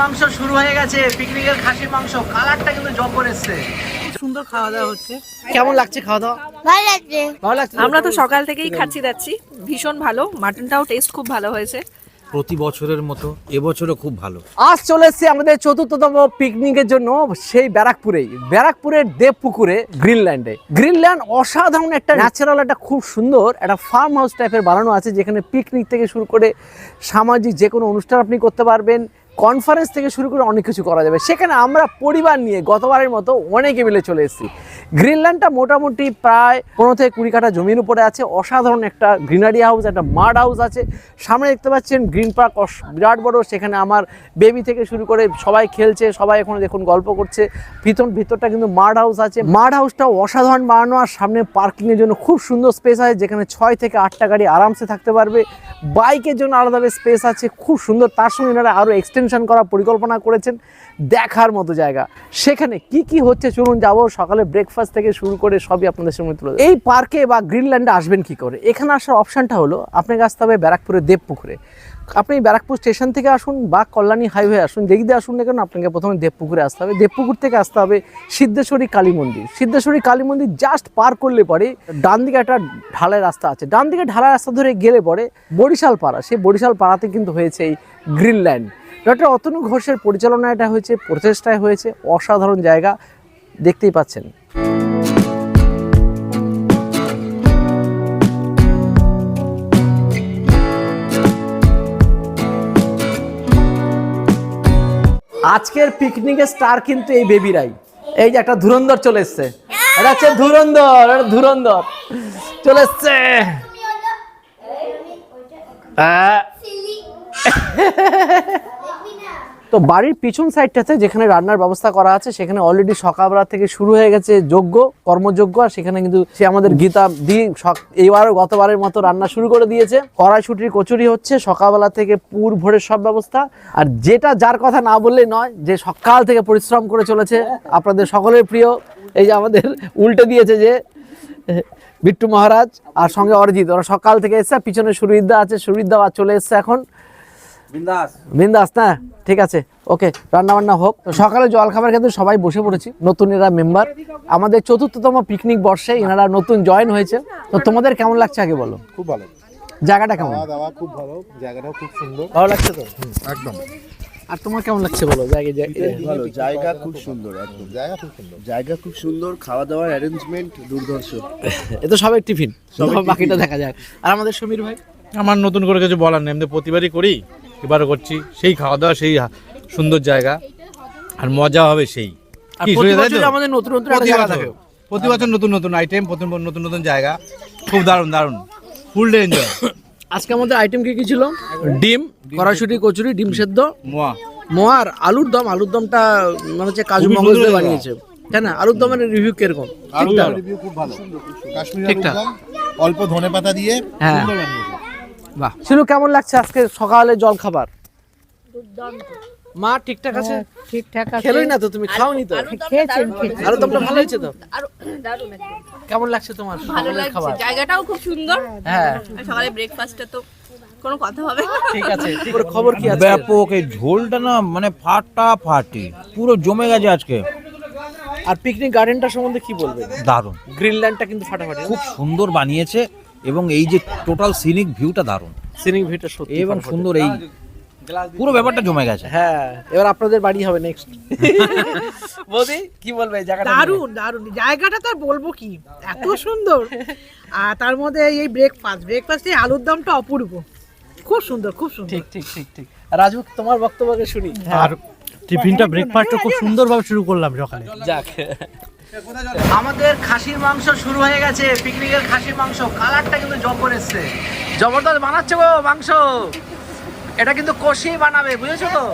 মাংস শুরু হয়ে গেছে, পিকনিকের খাসির মাংস। কালারটা কিন্তু জব্বর এসছে, সুন্দর খাওয়া দাওয়া হচ্ছে। কেমন লাগছে খাওয়া দাওয়া? ভালো লাগছে, ভালো লাগছে। আমরা তো সকাল থেকেই খাচ্ছি যাচ্ছি, ভীষণ ভালো। মাটনটাও টেস্ট খুব ভালো হয়েছে, প্রতি বছরের মতো এবছরও খুব ভালো। আজ চলে এসেছি আমাদের চতুর্থতম পিকনিকের জন্য সেই ব্যারাকপুরের দেবপুকুরে গ্রিনল্যান্ডে। গ্রিনল্যান্ড অসাধারণ একটা ন্যাচারাল, একটা খুব সুন্দর একটা ফার্ম হাউস টাইপের বানানো আছে, যেখানে পিকনিক থেকে শুরু করে সামাজিক যে কোনো অনুষ্ঠান আপনি করতে পারবেন, কনফারেন্স থেকে শুরু করে অনেক কিছু করা যাবে। সেখানে আমরা পরিবার নিয়ে গতবারের মতো অনেকে মিলে চলে এসেছি। গ্রিনল্যান্ডটা মোটামুটি প্রায় 15 থেকে 20 কাঠা জমির উপরে আছে। অসাধারণ একটা গ্রিনারি হাউস, একটা মাড হাউস আছে। সামনে দেখতে পাচ্ছেন গ্রিন পার্ক, বিরাট বড়। সেখানে আমার বেবি থেকে শুরু করে সবাই খেলছে, সবাই এখন দেখুন গল্প করছে। ভিতরটা কিন্তু মাড হাউস আছে। মাড হাউসটা অসাধারণ বানানো, আর সামনে পার্কিংয়ের জন্য খুব সুন্দর স্পেস আছে, যেখানে 6 থেকে 8টা গাড়ি আরামসে থাকতে পারবে। বাইকের জন্য আলাদাভাবে স্পেস আছে, খুব সুন্দর। তার সঙ্গে এনারা আরও এক্সটেনশন করার পরিকল্পনা করেছেন। দেখার মতো জায়গা। সেখানে কি হচ্ছে চলুন যাবো। সকালে ব্রেকফাস্ট থেকে শুরু করে সবই আপনাদের সামনে তুলে দেব। এই পার্কে বা গ্রিনল্যান্ডে আসবেন কি করে? এখানে আসার অপশানটা হলো আপনাকে আসতে হবে ব্যারাকপুরের দেবপুকুরে। আপনি ব্যারাকপুর স্টেশন থেকে আসুন বা কল্যাণী হাইওয়ে আসুন, যেই দিয়ে আসুন না কেন আপনাকে প্রথমে দেবপুকুরে আসতে হবে। দেবপুকুর থেকে আসতে হবে সিদ্ধেশ্বরী কালী মন্দির। সিদ্ধেশ্বরী কালী মন্দির জাস্ট পার করলে পরে ডান দিকে একটা ঢালাই রাস্তা আছে, ডান দিকে ঢালাই রাস্তা ধরে গেলে পরে বরিশাল পাড়া, সেই বরিশাল পাড়াতে কিন্তু হয়েছে এই গ্রিনল্যান্ড। ডক্টর অতনু ঘোষের পরিচালনায় এটা হয়েছে, প্রচেষ্টায় হয়েছে। অসাধারণ জায়গা, দেখতেই পাচ্ছেন। আজকের পিকনিকের স্টার কিন্তু এই বেবিরাই। এই যে একটা ধুরন্ধর চলে এসছে, এটা হচ্ছে ধুরন্ধর চলে এসছে। তো বাড়ির পিছন সাইডটাতে যেখানে রান্নার ব্যবস্থা করা আছে, সেখানে অলরেডি সকালবেলা থেকে শুরু হয়ে গেছে কর্মযজ্ঞ। আর সেখানে কিন্তু সে আমাদের গীতা দি এইবারও গতবারের মতো রান্না শুরু করে দিয়েছে। কড়াইশুঁটির কচুরি হচ্ছে সকালবেলা থেকে, পুর ভোরের সব ব্যবস্থা। আর যেটা যার কথা না বললেই নয়, যে সকাল থেকে পরিশ্রম করে চলেছে আপনাদের সকলের প্রিয়, এই যে আমাদের উল্টে দিয়েছে যে বিট্টু মহারাজ আর সঙ্গে অরিজিৎ, ওরা সকাল থেকে এসছে। পিছনে সুরিদা আছে, সুরিদা চলে এসছে এখন বিন্দাস না। ঠিক আছে, ওকে, রান্না বান্না হোক। তো সকালে জল খাবার খেতে সবাই বসে পড়েছি। নতুন এরা মেম্বার আমাদের চতুর্থতম পিকনিক বর্ষে, এনারা নতুন জয়েন হয়েছে। তো তোমাদের কেমন লাগছে আগে বলো? খুব ভালো। জায়গাটা কেমন? দাওয়া খুব ভালো, জায়গাটাও খুব সুন্দর। ভালো লাগছে তো? একদম। আর তোমার কেমন লাগছে বলো? ভালো, জায়গা খুব সুন্দর, একদম জায়গা খুব সুন্দর, খাওয়া দাওয়ার অ্যারেঞ্জমেন্ট দুর্ধর্ষ। এ তো সবাই টিফিন, বাকিটা দেখা যাক। আর আমাদের সমীর ভাই? আমার নতুন করে কিছু বলার নেই, এমনি প্রতিবারই করি, এবারও করছি। সেই খাওয়া দাওয়া, সেই সুন্দর জায়গা, আর মজা হবে সেই। আমাদের নতুন জায়গা থাকে, প্রতি বছর নতুন নতুন আইটেম, নতুন নতুন জায়গা, খুব দারুণ ফুল ডে এনজয়। আজকে আমাদের আইটেম কি ছিল? ডিম, কড়াইশুঁটি কচুরি, ডিম সেদ্ধ, মোয়ার আলুর দম। আলুর দমটা মানে হচ্ছে কাজু মগজ দিয়ে বানিয়েছে, তাই না? আলুর দমের রিভিউ কিরকম? রিভিউ খুব ভালো, কাশ্মীরি আলুর দম, অল্প ধনেপাতা দিয়ে সুন্দর বানিয়েছে। বাহ, শিলু কেমন লাগছে আজকে সকালে জল খাবার? মা ঠিকঠাক আছে? ঠিকঠাক আছে। খেলোই না তো, তুমি খাওনি তো? খেয়েছেন? আলুর দমটা ভালো হয়েছে তো? দারুণ একদম কেমন লাগছে তোমার? ভালো লাগছে, জায়গাটাও খুব সুন্দর। হ্যাঁ, সকালে ব্রেকফাস্টে তো কোনো কথা হবে না। ঠিক আছে। পুরো খবর কি আছে? ব্যাপক, এই ঝোলটা না মানে ফাটাফাটি, পুরো জমে গেছে আজকে। আর পিকনিক গার্ডেনটা সম্বন্ধে কি বলবে? দারুণ, গ্রিনল্যান্ডটা কিন্তু ফাটাফাটি, খুব সুন্দর বানিয়েছে, এবং এই যে টোটাল সিনিক ভিউটা দারুণ, সিনিক ভিউটা সত্যি এবং সুন্দর। এই পুরো ব্যাপারটা জমে গেছে। হ্যাঁ, এবার আপনাদের বাড়ি হবে নেক্সট। বৌদি কি বলবে এই জায়গাটা? দারুণ জায়গাটা, তো আর বলবো কি, এত সুন্দর। আর তার মধ্যে এই ব্রেকফাস্টে আলুর দমটা অপূর্ব, খুব সুন্দর। ঠিক। রাজু, তোমার বক্তব্যকে শুনি। আর টিফিনটা, ব্রেকফাস্টটা খুব সুন্দরভাবে শুরু করলাম সকালে। যাক, আমাদের খাসির মাংস শুরু হয়ে গেছে, পিকনিকের খাসির মাংস। কালারটা কিন্তু জব্বর এসছে, জবরদস্ত বানাচ্ছে গো মাংস। এটা কিন্তু কষিয়ে বানাবে, বুঝেছো তো?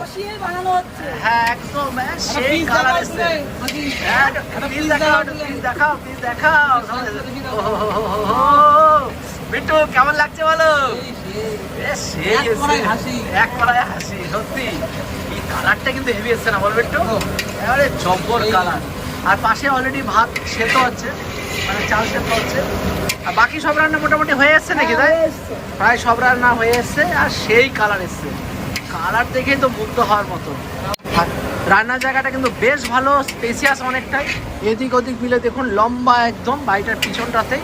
হ্যাঁ, একদম সেই কালার এসছে। প্লিজ দেখাও। বিট্টু কেমন লাগছে বলো? এক কড়াই হাসি, সত্যি। এই কালারটা কিন্তু হেভি এসছে না বল বিট্টু? এবারে জব্বর কালার। আর পাশে অলরেডি ভাত সেদ্ধ হচ্ছে, মানে চাল সেদ্ধ হচ্ছে। আর বাকি সব রান্না মোটামুটি হয়ে এসছে নাকি? তাই প্রায় সব রান্না হয়ে এসছে, আর সেই কালার এসছে। কালার দেখে তো মুগ্ধ হওয়ার মতো। আর রান্নার জায়গাটা কিন্তু বেশ ভালো, স্পেসিয়াস অনেকটাই, এদিক ওদিক মিলে দেখুন লম্বা একদম, বাড়িটার পিছনটাতে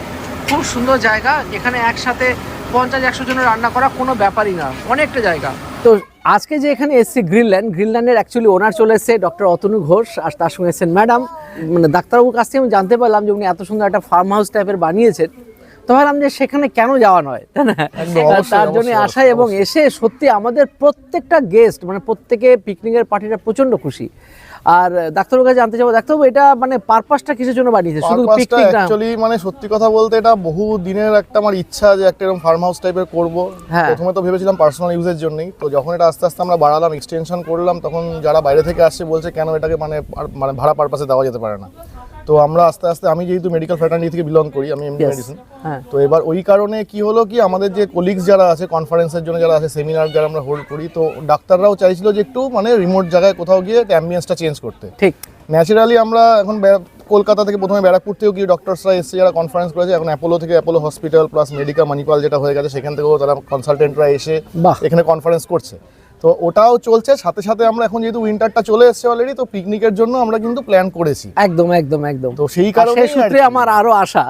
খুব সুন্দর জায়গা। এখানে একসাথে 50-100 জনের রান্না করা কোনো ব্যাপারই না, অনেকটা জায়গা। তো আজকে যে এখানে এসছি গ্রিনল্যান্ডের অ্যাকচুয়ালি ওনার চলে এসছে ডক্টর অতনু ঘোষ, আর তার সঙ্গে এসছেন ম্যাডাম। মানে ডাক্তারবাবুর কাছ থেকে আমি জানতে পারলাম যে উনি এত সুন্দর একটা ফার্ম হাউস টাইপের বানিয়েছেন। তো ভাবলাম যে সেখানে কেন যাওয়া নয়, তাই না? তার জন্য আসাই, এবং এসে সত্যি আমাদের প্রত্যেকটা গেস্ট মানে প্রত্যেকে পিকনিকের পার্টিটা প্রচন্ড খুশি। আর ডাক্তারবাবুর কাছে জানতে চাবো, ডাক্তারবাবু এটা মানে পারপাসটা কিসের জন্য বানিয়েছে? শুধু পিকনিক না, অ্যাকচুয়ালি মানে সত্যি কথা বলতে এটা বহু দিনের একটা আমার ইচ্ছা যে একটা এরকম ফার্ম হাউস টাইপের করব। প্রথমে তো ভেবেছিলাম পার্সোনাল ইউজের জন্যই, তো যখন এটা আস্তে আস্তে আমরা বাড়ালাম, এক্সটেনশন করলাম, তখন যারা বাইরে থেকে আসছে বলছে কেন এটাকে মানে ভাড়া পারপাসে দেওয়া যেতে পারে না। তো আমরা আস্তে আস্তে, আমি যেহেতু মেডিকেল ফ্র্যাটার্নিটি থেকে বিলং করি, আমি এমডি মেডিসিন, তো এবার ওই কারণে কি হলো কি আমাদের যে কলিগস যারা আছে কনফারেন্সের জন্য যারা আছে, সেমিনার যারা আমরা হোল্ড করি, তো ডাক্তাররাও চাইছিল যে একটু মানে রিমোট জায়গায় কোথাও গিয়ে অ্যাম্বিয়েন্সটা চেঞ্জ করতে। ঠিক ন্যাচারালি আমরা এখন কলকাতা থেকে প্রথমে ব্যারাকপুর থেকেও গিয়ে ডক্টরসরা এসে যারা কনফারেন্স করেছে, এখন অ্যাপোলো থেকে Apollo hospital plus Medica Manipal যেটা হয়ে গেছে, সেখান থেকেও তারা কনসালটেন্টরা এসে এখানে কনফারেন্স করছে। তো ওটাও চলছে, সাথে সাথে আমরা এখন যেহেতু উইন্টারটা চলে এসেছে অলরেডি, তো পিকনিকের জন্য আমরা কিন্তু প্ল্যান করেছি। একদম একদম একদম। তো সেই কারণে সূত্রে আমার আরো আশা।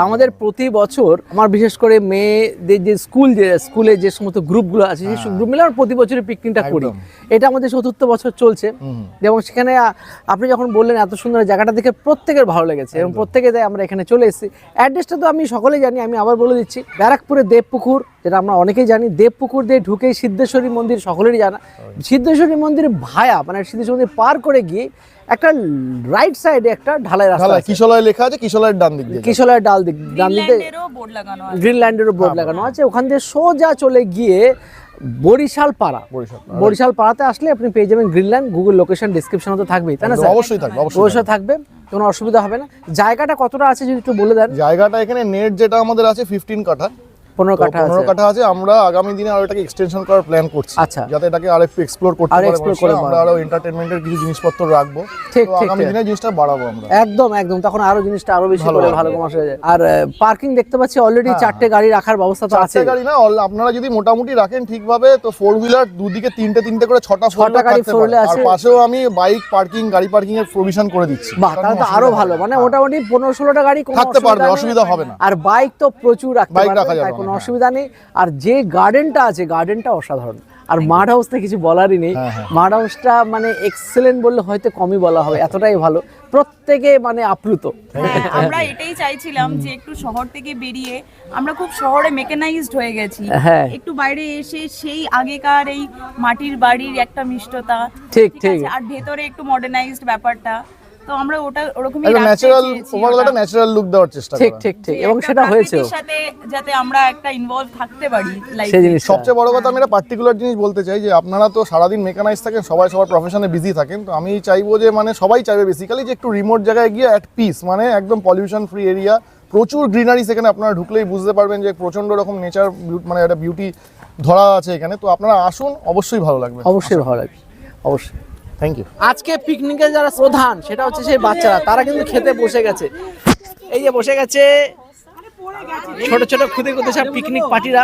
আমাদের প্রতি বছর আমার বিশেষ করে মেয়েদের যে স্কুলে যে সমস্ত গ্রুপগুলো আছে, সেই গ্রুপ মিলে আমরা প্রতি বছরই পিকনিকটা করি। এটা আমাদের ৪র্থ বছর চলছে, এবং সেখানে আপনি যখন বললেন এত সুন্দর জায়গাটা দেখে প্রত্যেকের ভালো লেগেছে, এবং প্রত্যেকে তাই আমরা এখানে চলে এসেছি। অ্যাড্রেসটা তো আমি সকলেই জানি, আমি আবার বলে দিচ্ছি। ব্যারাকপুরে দেবপুকুর, যেটা আমরা অনেকেই জানি, দেবপুকুর দিয়ে ঢুকেই সিদ্ধেশ্বরী মন্দির সকলেরই জানা। সিদ্ধেশ্বরী মন্দির ভায়া মানে সিদ্ধেশ্বরী মন্দির পার করে গিয়ে একটা রাইট সাইডে একটা ঢালাই রাস্তা আছে, কিশলয় লেখা আছে, কিশলয়ের ডান দিক দিয়ে, কিশলয়ের ডান দিকে গ্রিনল্যান্ডেরও বোর্ড লাগানো আছে। ওখান দিয়ে সোজা চলে গিয়ে বরিশাল পাড়াতে আসলে আপনি পেয়ে যাবেন গ্রিনল্যান্ড। গুগল লোকেশন ডেসক্রিপশনে তো থাকবেই, তাই না স্যার? অবশ্যই থাকবে, অবশ্যই থাকবে, কোনো অসুবিধা হবে না। জায়গাটা কতটা আছে যদি একটু বলে দেন। জায়গাটা এখানে নেট যেটা আমাদের আছে 15 কাঠা, 15 কাঠা আছে। আমরা আগামী দিনে আরো এটাকে এক্সটেনশন করার প্ল্যান করছি, আচ্ছা, যাতে এটাকে আরেকটু এক্সপ্লোর করতে পারি, আমরা আরো এন্টারটেইনমেন্টের কিছু জিনিসপত্র রাখবো। ঠিক ঠিক, আগামী দিনে জিনিসটা বাড়াবো আমরা। একদম একদম, তখন আরো জিনিসটা আরো বেশি করে ভালো কমাস হয়ে যায়। আর পার্কিং দেখতে পাচ্ছি অলরেডি 4টে গাড়ি রাখার ব্যবস্থা তো আছে। 4টে গাড়ি না, আপনারা যদি মোটামুটি রাখেন ঠিকভাবে, তো 4 হুইলার দুদিকে 3টে করে 6টা গাড়ি ফোরলে আছে। আর পাশেও আমি বাইক পার্কিং, গাড়ি পার্কিং এর প্রভিশন করে দিচ্ছি। বাহ, তাহলে তো আরো ভালো, মানে মোটামুটি 15-16টা গাড়ি থাকতে পারবে, অসুবিধা হবে না। আর বাইক তো প্রচুর রাখতে বাইক রাখা পারবে, যাবে, তাই কোনো অসুবিধা নেই। আর যে গার্ডেনটা আছে, গার্ডেনটা অসাধারণ। আর মাড হাউসটা কিছু বলারই নেই, মাড হাউসটা মানে এক্সেলেন্ট বললে হয়তো কমই বলা হবে, এতটাই ভালো, প্রত্যেকে মানে আপ্লুত। আমরা এটাই চাইছিলাম যে একটু শহর থেকে বেরিয়ে, আমরা খুব শহরে মেকানাইজড হয়ে গেছি, একটু বাইরে এসে সেই আগেকার এই মাটির বাড়ির একটা মিষ্টতা, ঠিক ঠিক, আর ভেতরে একটু মডার্নাইজড ব্যাপারটা, তো আমরা ওটা ওরকমই একটা ন্যাচারাল, ওভারঅল একটা ন্যাচারাল লুক দেওয়ার চেষ্টা করি। ঠিক ঠিক ঠিক, এবং সেটা হয়েছে, সাথে যাতে আমরা একটা ইনভলভ থাকতে পারি লাইফে। সেই জিনিস সবচেয়ে বড় কথা আমি একটা পার্টিকুলার জিনিস বলতে চাই, যে আপনারা তো সারাদিন মেকানাইজ থাকেন, সবাই সবার প্রফেশনে বিজি থাকেন, তো আমি চাইবো যে মানে সবাই চাইবে বেসিক্যালি যে একটু রিমোট জায়গায় গিয়ে অ্যাট পিস, মানে একদম পলিউশন ফ্রি এরিয়া, প্রচুর গ্রিনারি, সেখানে আপনারা ঢুকলেই বুঝতে পারবেন যে প্রচন্ড রকম নেচার, মানে একটা বিউটি ধরা আছে এখানে। তো আপনারা আসুন, অবশ্যই ভালো লাগবে, অবশ্যই ভালো লাগবে, অবশ্যই। Thank you. আজকে পিকনিকের যারা প্রধান, সেটা হচ্ছে সেই বাচ্চারা, তারা কিন্তু খেতে বসে গেছে। এই যে বসে গেছে ছোট ছোট খুদে খুদে সব পিকনিক পার্টিরা।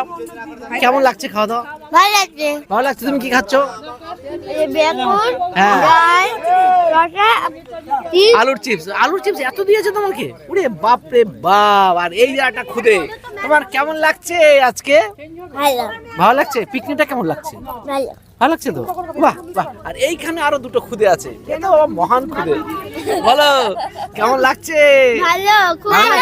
কেমন লাগছে খাওয়া দাওয়া? ভালো লাগছে। ভালো লাগছে। তুমি কি খাচ্ছ? আলুর চিপস। আলুর চিপস এত দিয়েছে তোমাকে? ওরে বাপ রে বাপ। আর এই যে একটা খুদে, তোমার কেমন লাগছে আজকে? ভালো। ভালো লাগছে? পিকনিকটা কেমন লাগছে? ভালো। ভালো লাগছে তো? বাহ বাহ। আর এইখানে আরো দুটো খুদে আছে, এটা বাবা মহান খুদে। বলো কেমন লাগছে? ভালো, খুব ভালো।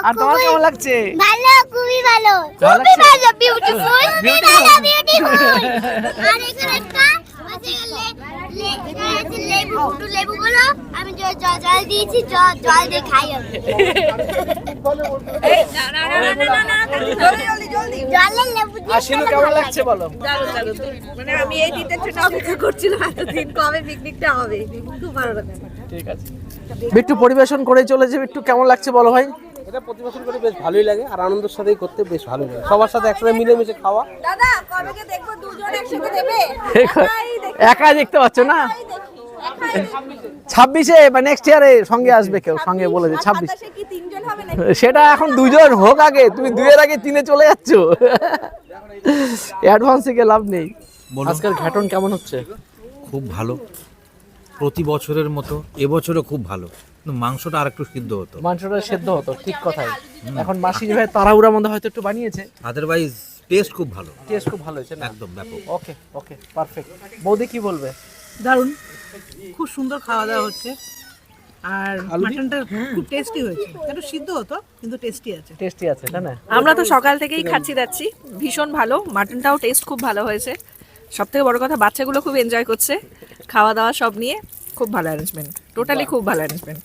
আর তোমার কেমন লাগছে? ভালো, খুবই ভালো, খুবই ভালো, বিউটিফুল, ভালো, বিউটিফুল। আর এখানে একটা লেবুগুলো আমি জল দিয়েছি, জল দিয়ে খাই আমি। জলের লেবু দিয়ে। আর শিলু কেমন লাগছে বলো? মানে আমি এই দিনটার জন্য অপেক্ষা করছিলাম, এতদিন কবে পিকনিকটা হবে, খুব ভালো লাগছে। ঠিক আছে, বিট্টু পরিবেশন করে চলেছে। বিট্টু কেমন লাগছে বলো ভাই? এটা পরিবেশন করে বেশ ভালোই লাগে, আর আনন্দের সাথেই করতে বেশ ভালোই লাগে, সবার সাথে একসাথে মিলেমিশে খাওয়া। দাদা কবে দেখবো দুজন একসাথে দেবে? একা দেখতে পাচ্ছ না? 26-এ বা নেক্সট ইয়ারে সঙ্গে আসবে কেউ, সঙ্গে বলেছে 26। সেটা এখন দুজন হোক আগে, তুমি 2 এর আগে 3-এ চলে যাচ্ছ, অ্যাডভান্স থেকে লাভ নেই। আজকের ঘাটন কেমন হচ্ছে? খুব ভালো, প্রতি বছরের মতো এবছরও খুব ভালো, কিন্তু মাংসটা আর একটু সিদ্ধ হতো। মাংসটা সেদ্ধ হতো, ঠিক কথাই। এখন মাসি ভাই তাড়াহুড়ার মধ্যে হয়তো একটু বানিয়েছে, আদারওয়াইজ টেস্ট খুব ভালো। টেস্ট খুব ভালো হয়েছে না? একদম ব্যাপক। ওকে ওকে পারফেক্ট। বৌদি কি বলবে? দারুণ, খুব সুন্দর খাওয়া দাওয়া হচ্ছে। আর মাটনটা খুব টেস্টি হয়েছে, একটু সিদ্ধ হতো কিন্তু টেস্টি আছে। টেস্টি আছে তাই না? আমরা তো সকাল থেকেই খাচ্ছি যাচ্ছি, ভীষণ ভালো। মাটনটাও টেস্ট খুব ভালো হয়েছে। সব থেকে বড় কথা, বাচ্চাগুলো খুব এনজয় করছে খাওয়া দাওয়া সব নিয়ে। খুব ভালো অ্যারেঞ্জমেন্ট, টোটালি খুব ভালো অ্যারেঞ্জমেন্ট।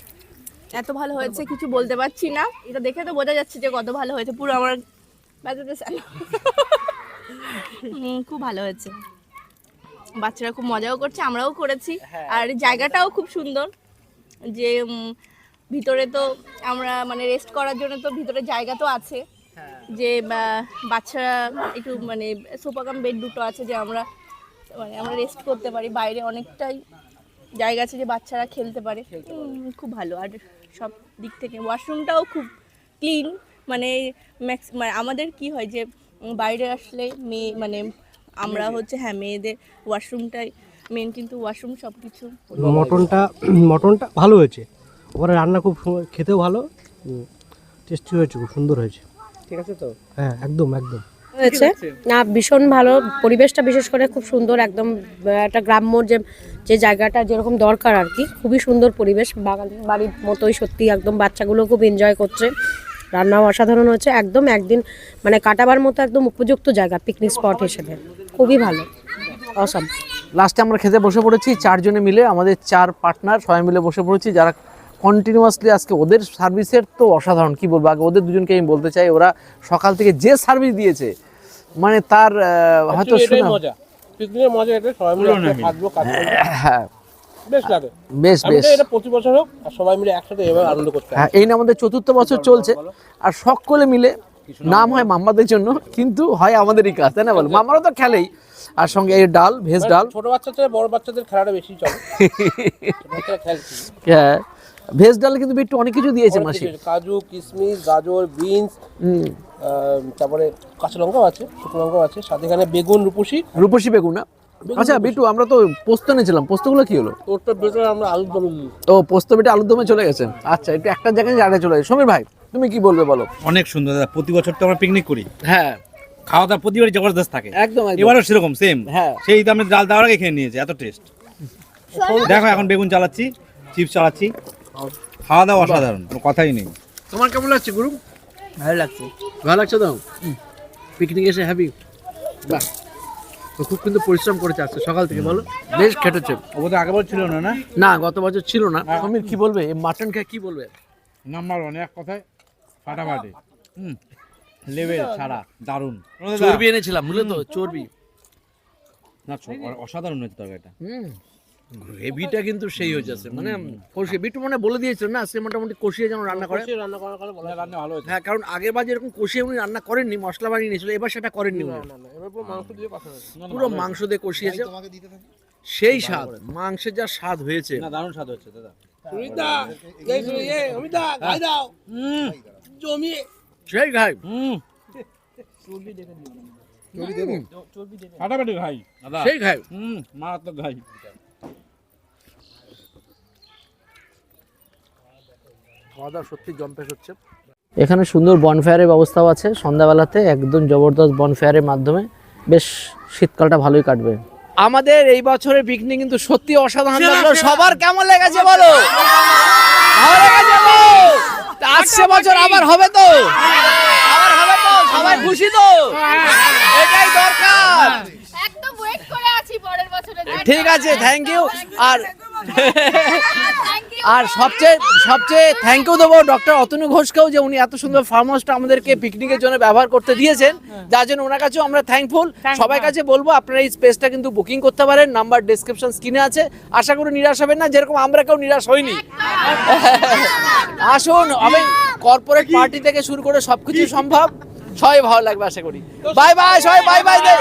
এত ভালো হয়েছে কিছু বলতে পারছি না, এটা দেখে তো বোঝা যাচ্ছে যে কত ভালো হয়েছে। পুরো আমার খুব ভালো হয়েছে, বাচ্চারা খুব মজাও করছে, আমরাও করেছি। আর জায়গাটাও খুব সুন্দর, যে ভিতরে তো আমরা মানে রেস্ট করার জন্য তো ভিতরে জায়গা তো আছে, যে বাচ্চারা একটু মানে সোফা কাম বেড দুটো আছে, যে আমরা মানে আমরা রেস্ট করতে পারি। বাইরে অনেকটাই জায়গা আছে যে বাচ্চারা খেলতে পারে। খুব ভালো। আর সব দিক থেকে ওয়াশরুমটাও খুব ক্লিন। মানে আমাদের কি হয় যে বাইরে আসলে মেয়ে মানে আমরা হচ্ছে মেয়েদের ওয়াশরুমটাই মেন, কিন্তু ওয়াশরুম সব কিছু। মটনটা ভালো হয়েছে, ওরা রান্না খুব খেতেও ভালো, টেস্টি হয়েছে, খুব সুন্দর হয়েছে। ঠিক আছে তো? হ্যাঁ একদম একদম হয়েছে না, ভীষণ ভালো। পরিবেশটা বিশেষ করে খুব সুন্দর, একদম একটা গ্রাম্য যে জায়গাটা যেরকম দরকার আর কি, খুবই সুন্দর পরিবেশ, বাড়ির মতোই সত্যি। একদম বাচ্চাগুলো খুব এনজয় করছে, রান্নাও অসাধারণ হয়েছে। একদম একদিন মানে কাটাবার মতো একদম উপযুক্ত জায়গা পিকনিক স্পট হিসেবে, খুবই ভালো, অসাম। লাস্টে আমরা খেতে বসে পড়েছি 4 জনে মিলে, আমাদের 4 পার্টনার সবাই মিলে বসে পড়েছি, যারা কন্টিনিউয়াসলি আজকে ওদের সার্ভিসের তো অসাধারণ। কি বলবো, আগে ওদের দুজনকে আমি বলতে চাই, ওরা সকাল থেকে যে সার্ভিস দিয়েছে মানে তার হয়তো এটাই মজা, পিকনিকের মজা এটা, সবাই মিলে থাকবো, কাজ করবো, হ্যাঁ বেশ লাগে। বেশ বেশ, এটা প্রতি বছর হোক আর সবাই মিলে একসাথে এভাবে আনন্দ করতে। হ্যাঁ, এই না আমাদের 4র্থ বছর চলছে, আর সকলে মিলে নাম হয় মাম্মাদের জন্য, কিন্তু হয় আমাদেরই কাজ, তাই না বল? মাম্মারা তো খেলেই, আর সঙ্গে এই ডাল, ভেজ ডাল। ছোট বাচ্চাদের বড় বাচ্চাদের খেলাটা বেশি চলে। হ্যাঁ, ভেজ ডাল কিন্তু একটু অনেক কিছু দিয়েছে মাসি, কাজু, কিশমিশ, গাজর, বিনস, তারপরে কাঁচা লঙ্কাও আছে, শুকনো লঙ্কাও আছে, সাথে এখানে বেগুন, রূপসী বেগুন না? আচ্ছা বিটু, আমরা তো পোস্ত নিয়েছিলাম, পোস্তগুলো কি হলো? ওরটা বেটার, আমরা আলুর দম। ও, পোস্ত বেটে আলুর দমে চলে গেছে। আচ্ছা, একটু একটা জায়গায় জায়গায় চলে গেছে। সমীর ভাই, তুমি কি বলবে বলো? অনেক সুন্দর দাদা, প্রতি বছর তো আমরা পিকনিক করি, হ্যাঁ, খাওয়া দাওয়া প্রতিবারই জবরদস্ত থাকে, একদম। এবারও সেরকম সেম, হ্যাঁ, সেই আমি ডাল দেওয়ার আগে খেয়ে নিয়েছি, এত টেস্ট। দেখো এখন বেগুন চালাচ্ছি, চিপস চালাচ্ছি, খাওয়া দাওয়া অসাধারণ, কোনো কথাই নেই। তোমার কেমন লাগছে গুরু? ভালো লাগছে। ভালো লাগছে তো? পিকনিক এসে হ্যাপি? বাহ, তো খুব কিন্তু পরিশ্রম করেছে আজকে সকাল থেকে, বলো? বেশ খেটেছে। ওদের আগেবার ছিল না, না না, গত বছর ছিল না। সমীর কি বলবে এই মাটন খেয়ে, কি বলবে? নাম্বার 1, এক কথায় ফাটাফাটি, লেভেল ছাড়া, দারুণ। চর্বি এনেছিলাম, বুঝলে তো? চর্বি না, অসাধারণ হয়েছে তরকারিটা। গ্রেভিটা কিন্তু সেই হয়ে যাচ্ছে, মানে কষিয়ে। বিটু মনে বলে দিয়েছিল না আজকে মোটামুটি কষিয়ে যেন রান্না করে। রান্না ভালো হয়েছে। হ্যাঁ, কারণ আগের বার যেরকম কষিয়ে উনি রান্না করেননি, মশলা বানিয়ে নিয়েছিল, এবার সেটা করেননি উনি। পুরো মাংস দিয়ে কষিয়েছে, সেই স্বাদ, মাংসের যা স্বাদ হয়েছে, না দারুণ স্বাদ হচ্ছে দাদা। সেই ঘাই, ফাটাফাটি ঘাই দাদা, সেই ঘাই, মারাত্মক ঘাই। খাওয়া দাওয়া সত্যি জম্পেশ হচ্ছে। এখানে সুন্দর বনফায়ারের ব্যবস্থাও আছে, সন্ধ্যাবেলাতে একদম জবরদস্ত বনফায়ারের মাধ্যমে বেশ শীতকালটা ভালোই কাটবে। আমাদের এই বছরের পিকনিক কিন্তু সত্যি অসাধারণ লাগলো। সবার কেমন লেগেছে বলো? ভালো লেগেছে তো? আসছে বছর আবার হবে তো? আবার হবে তো? সবাই খুশি তো? এটাই দরকার। একদম ওয়েট করে আছি পরের বছরের জন্য। ঠিক আছে, থ্যাংক ইউ। আর সবচেয়ে থ্যাংক ইউ দেবো ডক্টর অতনু ঘোষকেও, যে উনি এত সুন্দর ফার্ম হাউসটা আমাদেরকে পিকনিকের জন্য ব্যবহার করতে দিয়েছেন, যার জন্য ওনার কাছেও আমরা থ্যাঙ্কফুল। সবাই কাছে বলবো আপনারা এই স্পেসটা কিন্তু বুকিং করতে পারেন, নাম্বার ডেসক্রিপশন স্ক্রিনে আছে। আশা করি নিরাশ হবেন না, যেরকম আমরা কেউ নিরাশ হইনি। আসুন, আমি কর্পোরেট পার্টি থেকে শুরু করে সবকিছু সম্ভব, সবাই ভালো লাগবে আশা করি। বাই বাই, সবাই বাই বাই, বাই।